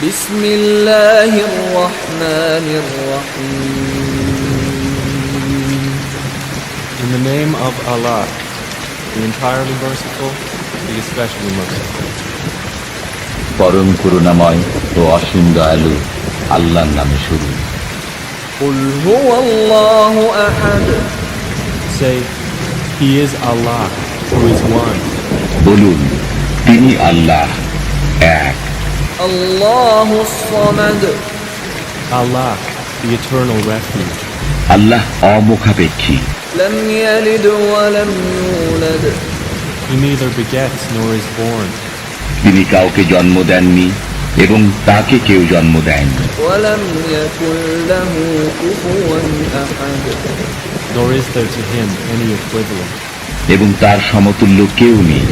বিসমিল্লাহির রহমানির রহিম। In the name of Allah, the entirely merciful, the especially merciful. পরম করুণাময় ও অসীম দয়ালু আল্লাহর নামে শুরু। কুল হুয়াল্লাহু আহাদ। Say, He is Allah, who is one. বলুন, তিনি আল্লাহ এক। আল্লাহুস Samad. Allah, the eternal refuge. আল্লাহ অমুখাপেক্ষী। লাম ইয়ালিদ ওয়া লাম ইউলাদ। He neither begets nor is born. তিনি কাউকে জন্ম দেননি এবং তাকে কেউ জন্ম দেয়নি। ওয়া লাম ইয়াকুল লাহু কুফুওয়ান আহাদ। Nor is there to him any equivalent. এবং তার সমতুল্য কেউ নেই।